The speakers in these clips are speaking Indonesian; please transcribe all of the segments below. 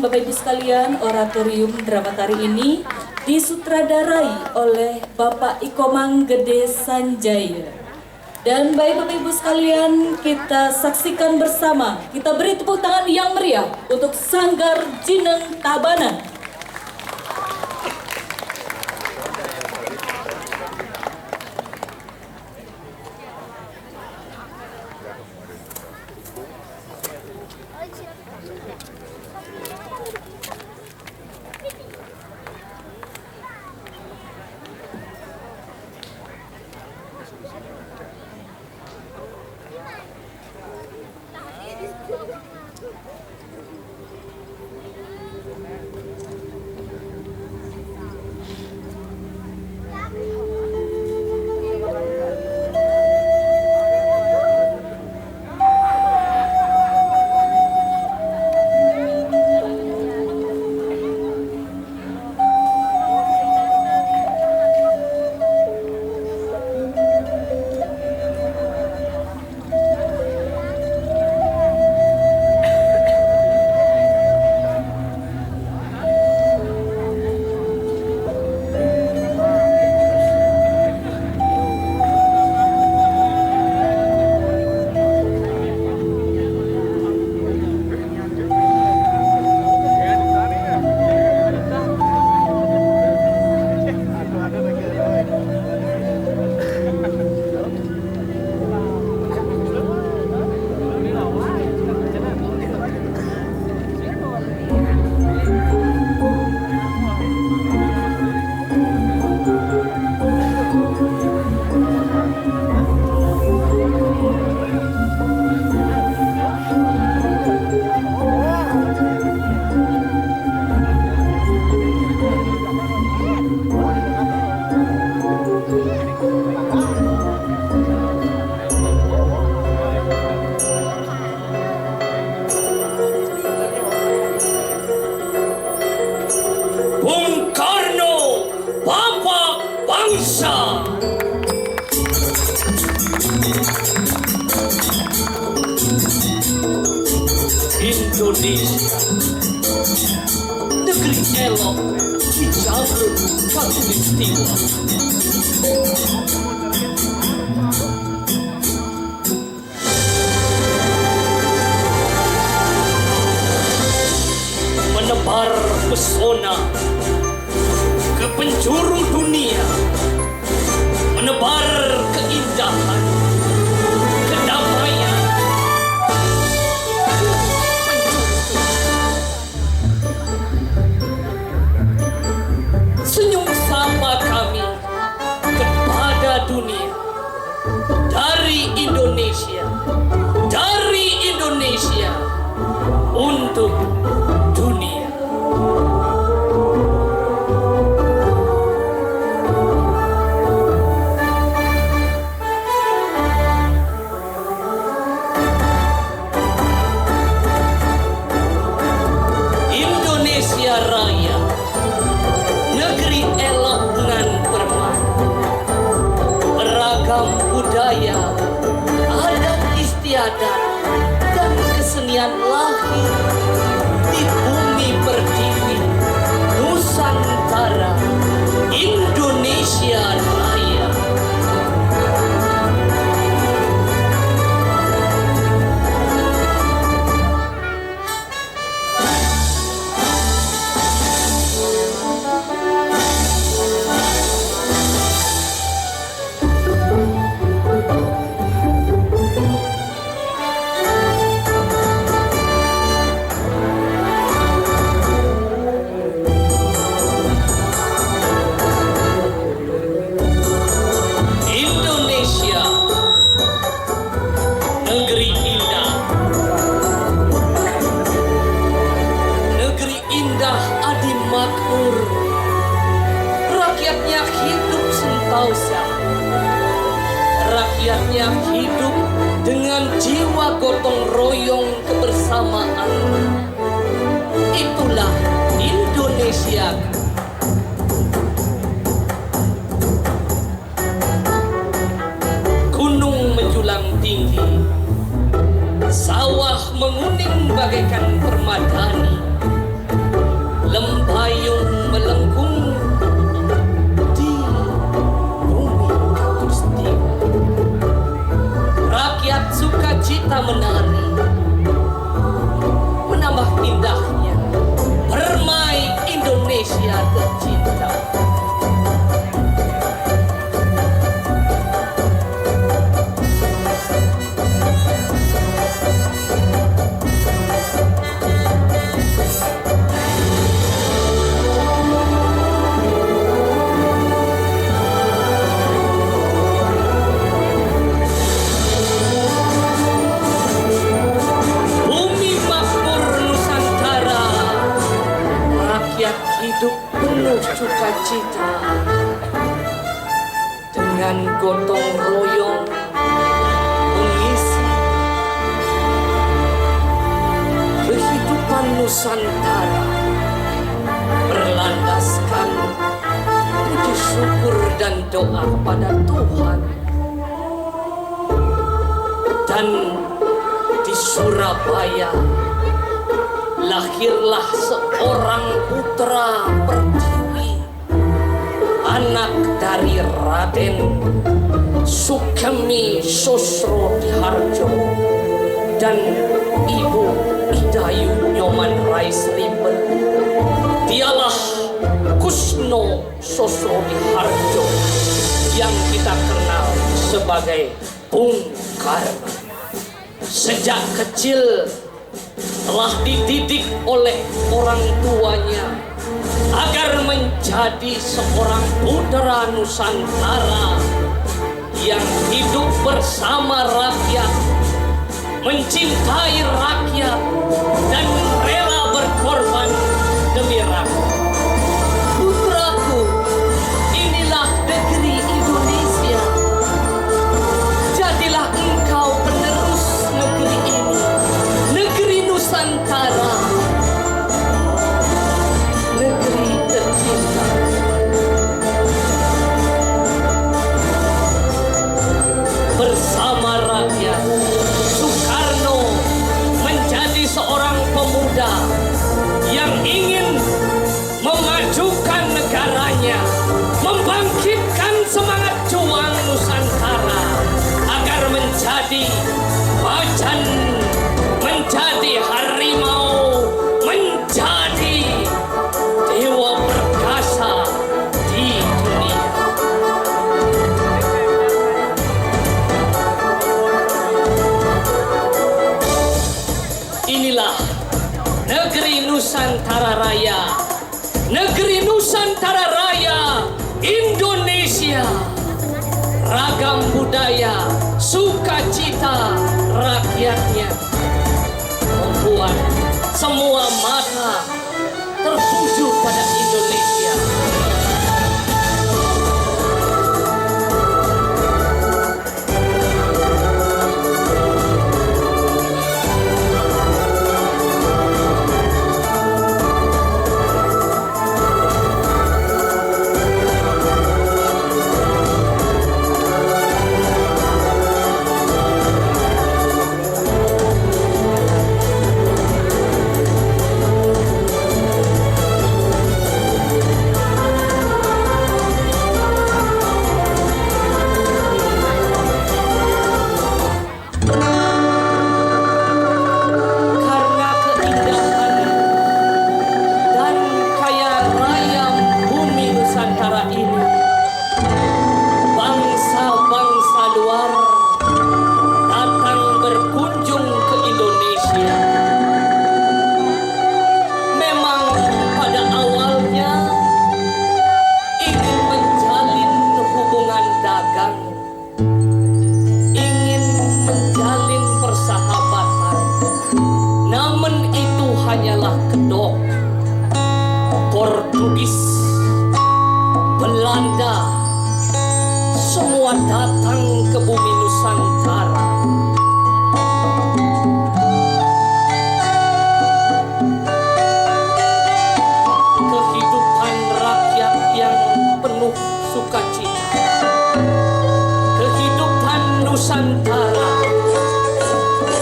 Bapak Ibu sekalian, oratorium Dramatari ini disutradarai oleh Bapak Ikomang Gede Sanjaya. Dan baik Bapak Ibu sekalian, kita saksikan bersama, kita beri tepuk tangan yang meriah untuk Sanggar Jineng Tabanan. Indonesia, negeri elok di jalur khatulistiwa. Menebar pesona ke penjuru dunia, menebar keindahan, kedamaian. Senyum sapa kami kepada dunia dari Indonesia untuk dunia. Indonesia Raya, negeri elok nan permai, beragam budaya, adat istiadat, dan kesenian lahir di bumi pertiwi Nusantara, Indonesia Raya. Rakyatnya hidup sentosa, rakyatnya hidup dengan jiwa gotong royong kebersamaan. Itulah Indonesia. Gunung menjulang tinggi, sawah menguning bagaikan permadani, sukacita dengan gotong royong mengisi kehidupan Nusantara berlandaskan puji syukur dan doa kepada Tuhan. Dan di Surabaya lahirlah seorang putra pertiwi, anak dari Raden Sukemi Sosrodharjo dan Ibu Idayu Nyoman Rais Rimbet. Dialah Kusno Sosrodharjo yang kita kenal sebagai Bung Karno. Sejak kecil telah dididik oleh orang tuanya agar menjadi seorang putra Nusantara yang hidup bersama rakyat, mencintai rakyat, dan rela berkorban demi rakyat. Putraku, inilah negeri Indonesia. Jadilah engkau penerus negeri ini, negeri Nusantara, negeri tercinta. Bersama rakyat, Soekarno menjadi seorang pemuda yang ingin memajukan negaranya, membangkitkan semangat juang Nusantara agar menjadi macan, menjadi harimau, menjadi dewa perkasa di dunia. Inilah negeri Nusantara Raya, negeri Nusantara Raya, Indonesia. Ragam budaya, sukacita rakyatnya membuat semua mata tertuju pada Indonesia. Hanyalah kedok. Portugis, Belanda, semua datang ke bumi Nusantara. Kehidupan rakyat yang penuh sukacita, kehidupan Nusantara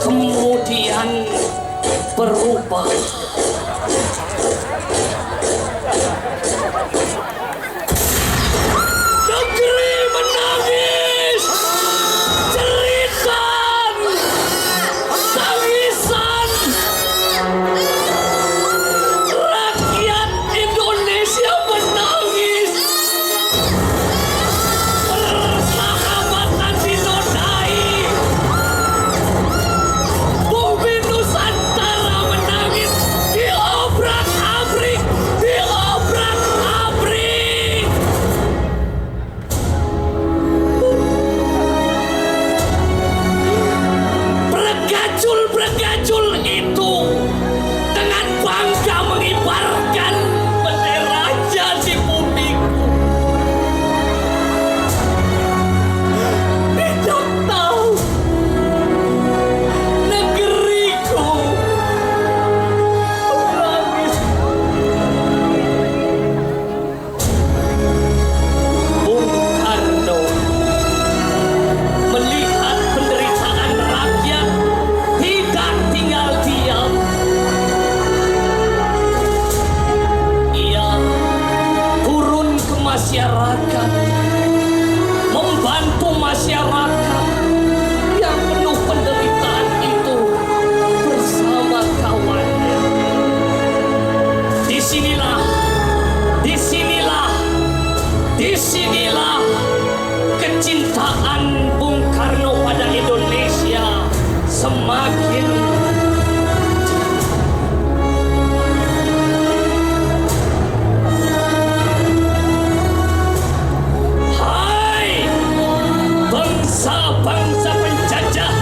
kemudian berubah. Negeri menangis. disinilah, disinilah, disinilah kecintaan Bung Karno pada Indonesia semakin bangsa-bangsa penjajah.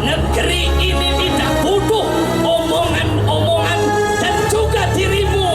Negeri ini tidak butuh omongan-omongan dan juga dirimu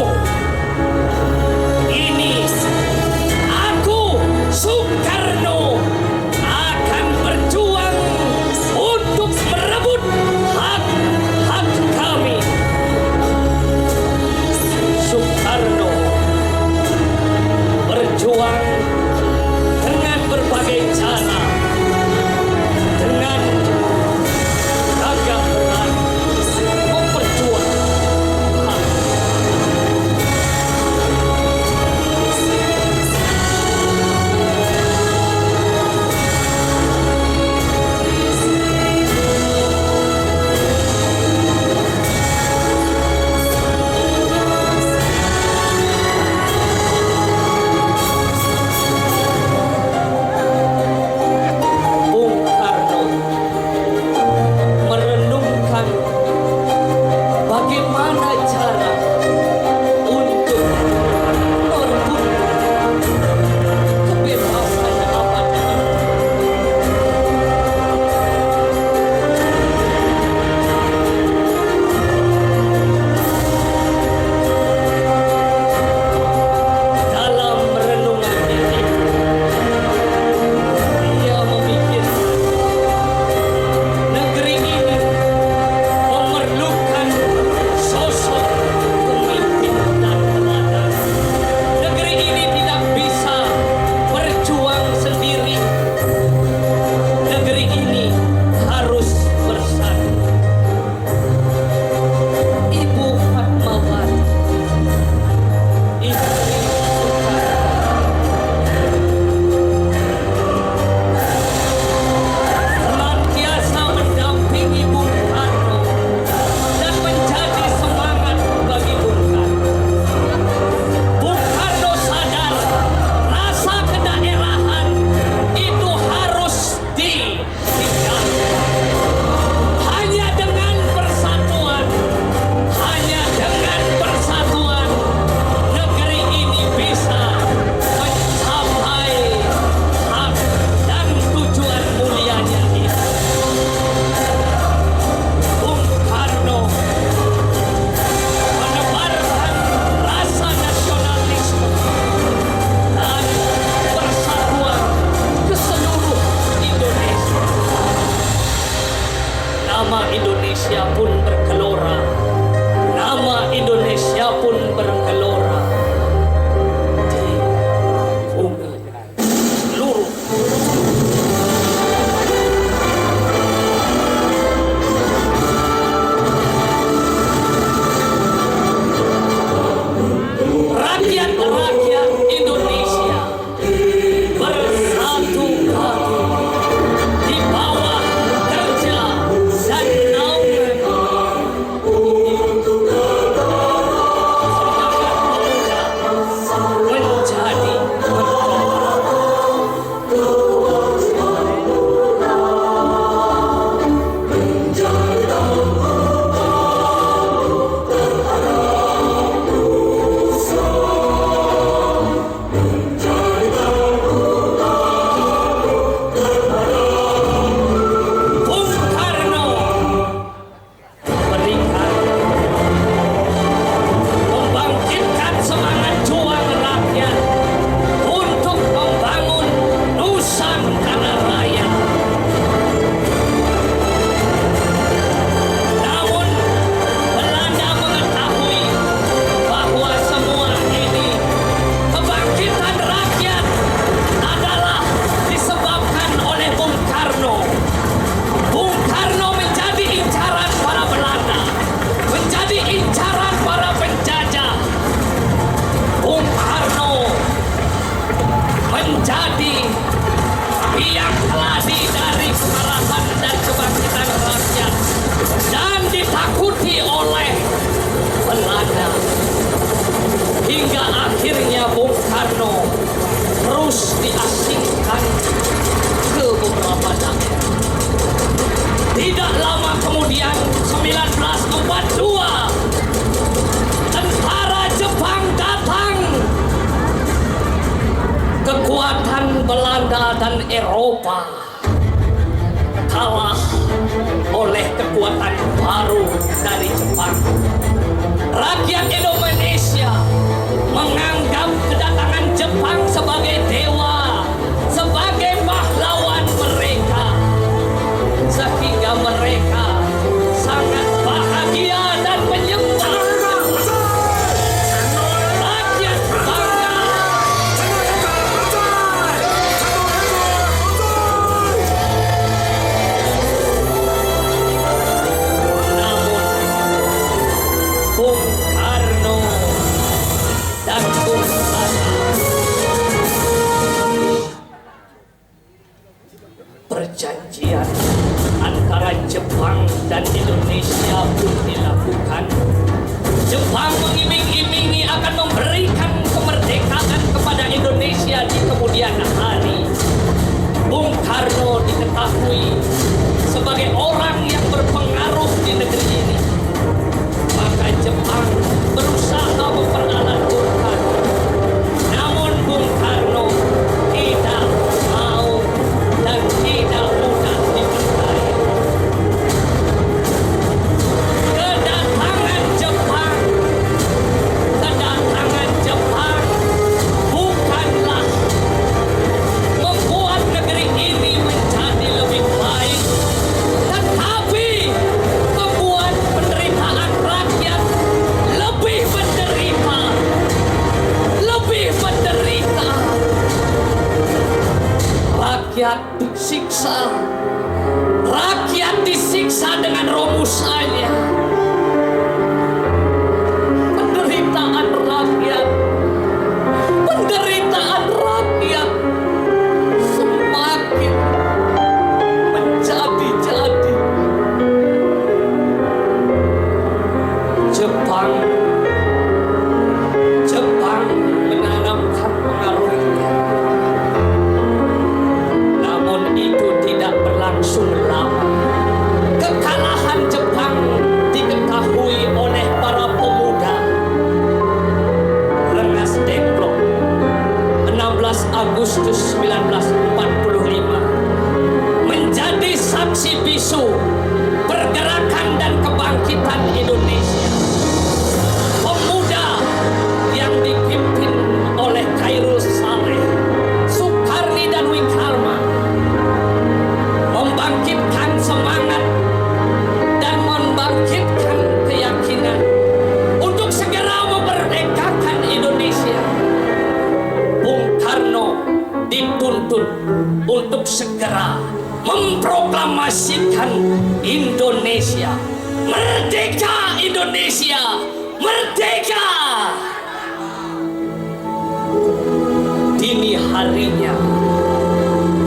Karno terus diasingkan ke beberapa daerah. Tidak lama kemudian 1942 tentara Jepang datang. Kekuatan Belanda dan Eropa kalah oleh kekuatan baru dari Jepang. Rakyat Indonesia menganggap kedatangan Jepang sebagai dewa, sebagai pahlawan mereka, sehingga mereka sangat bahagia dan menyembah. Rakyat bangga. Namun Bung Karno dan Bung Hatta perjanjian antara Jepang dan Indonesia pun dilakukan. Jepang mengiming-imingi akan memberikan kemerdekaan kepada Indonesia di kemudian hari. Bung Karno diketahui sebagai orang yang berpengaruh di negeri ini. Maka Jepang berusaha memperalat Bung Karno. Namun Bung Karno tidak mau dan tidak mudah dipercaya. Kedatangan Jepang bukanlah membuat negeri ini menjadi lebih baik, tetapi membuat penderitaan rakyat lebih menderita, lebih menderita. Rakyat disiksa dengan rumusannya. Penderitaan rakyat semakin menjadi-jadi. Jepang menanamkan pengaruhnya. Namun itu tidak berlangsung lama. Kekalahan Jepang diketahui oleh para pemuda. Rengas Dengklok 16 Agustus 1945 menjadi saksi bisu pergerakan dan kebangkitan Indonesia. Pemuda yang dipimpin oleh Khairul Saleh, Sukarni dan Wikarma membangkitkan semangat dan membangkitkan keyakinan untuk segera memerdekakan Indonesia. Bung Karno dituntut untuk segera memproklamasikan Indonesia. Merdeka Indonesia! Merdeka! Dini harinya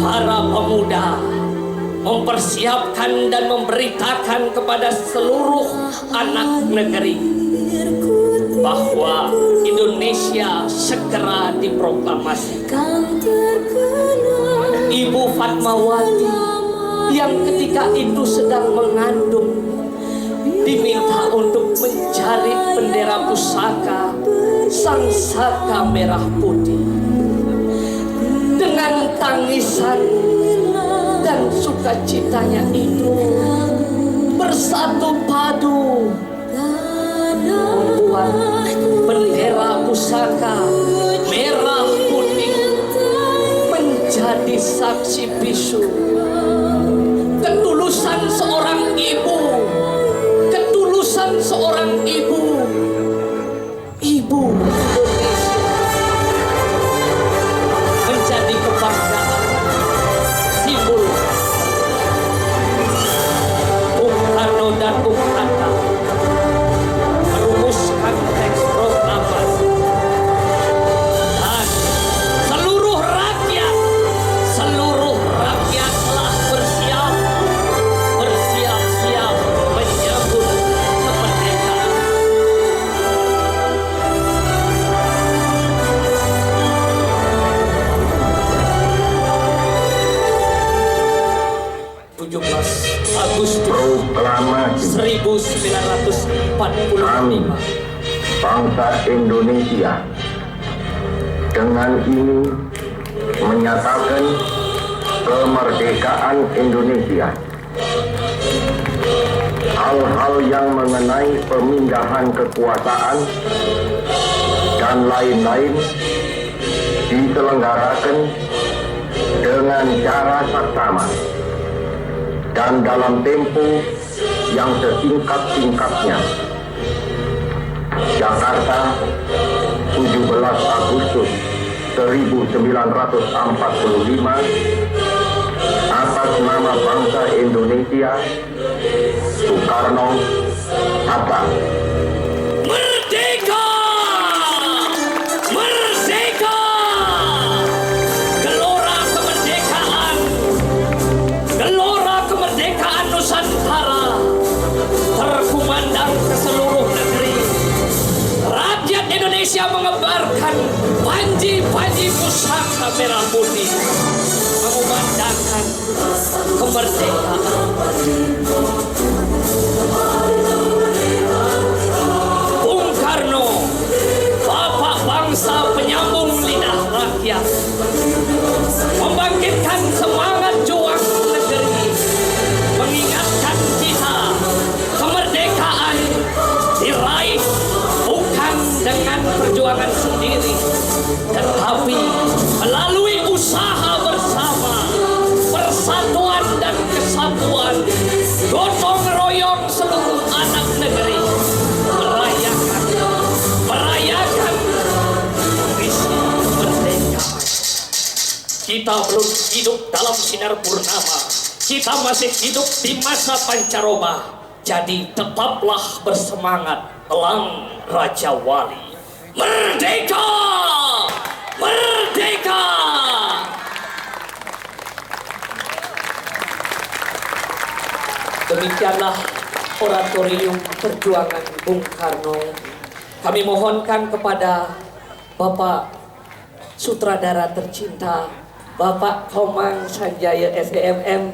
para pemuda mempersiapkan dan memberitakan kepada seluruh anak negeri bahwa Indonesia segera diproklamasikan. Ibu Fatmawati yang ketika itu sedang mengandung diminta untuk mencari bendera pusaka Sang Saka Merah Putih. Dengan tangisan dan sukacitanya itu bersatu padu membuat bendera pusaka merah putih menjadi saksi bisu ketulusan seorang ibu, ketulusan seorang ibu Indonesia, menjadi kebanggaan, simbol. Bung Karno dan Bung Hatta merumuskan teks proklamasi dan seluruh rakyat telah bersiap-siap menyambut kemerdekaan. bangsa Indonesia dengan ini menyatakan kemerdekaan Indonesia. Hal-hal yang mengenai pemindahan kekuasaan dan lain-lain diselenggarakan dengan cara saksama dan dalam tempo yang sesingkat-singkatnya. Jakarta, 17 Agustus 1945, atas nama bangsa Indonesia, Soekarno-Hatta. Merdeka! Merdeka! Gelora kemerdekaan! Gelora kemerdekaan Nusantara terkumandang ke seluruh negeri. Rakyat Indonesia mengebarkan panji-panji pusaka merah putih, mengumandangkan kemerdekaan. Bung Karno, bapak bangsa penyambung lidah rakyat, membangkitkan semangat juang negeri, mengingatkan kita kemerdekaan diraih bukan dengan perjuangan sendiri, tetapi melalui usaha bersama, persatuan dan kesatuan, gotong royong seluruh anak negeri merayakan visi merdeka. Kita belum hidup dalam sinar purnama, kita masih hidup di masa pancaroba. Jadi tetaplah bersemangat elang Raja Wali. Merdeka! Merdeka! Demikianlah oratorium perjuangan Bung Karno. Kami mohonkan kepada Bapak sutradara tercinta, Bapak Komang Sanjaya SDMM,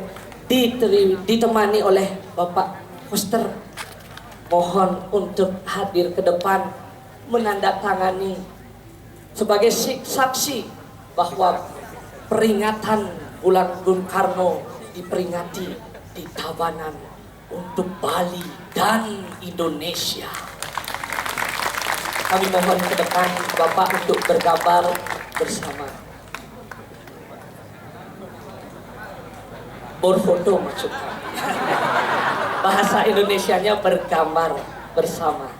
ditemani oleh Bapak Koster. Mohon untuk hadir ke depan menandatangani sebagai saksi bahwa peringatan bulan Bung Karno diperingati di Tabanan untuk Bali dan Indonesia. Kami mohon ke depan Bapak untuk bergambar bersama. Berfoto maksudnya. Bahasa Indonesianya bergambar bersama.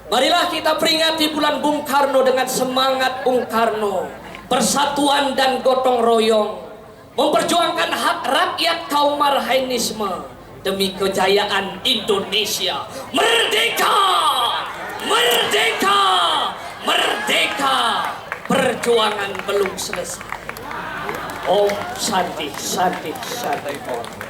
Marilah kita peringati bulan Bung Karno dengan semangat Bung Karno, persatuan dan gotong royong, memperjuangkan hak rakyat kaum marhainisme demi kejayaan Indonesia. Merdeka! Merdeka! Merdeka! Perjuangan belum selesai. Om Santi, Santi, Santi Om.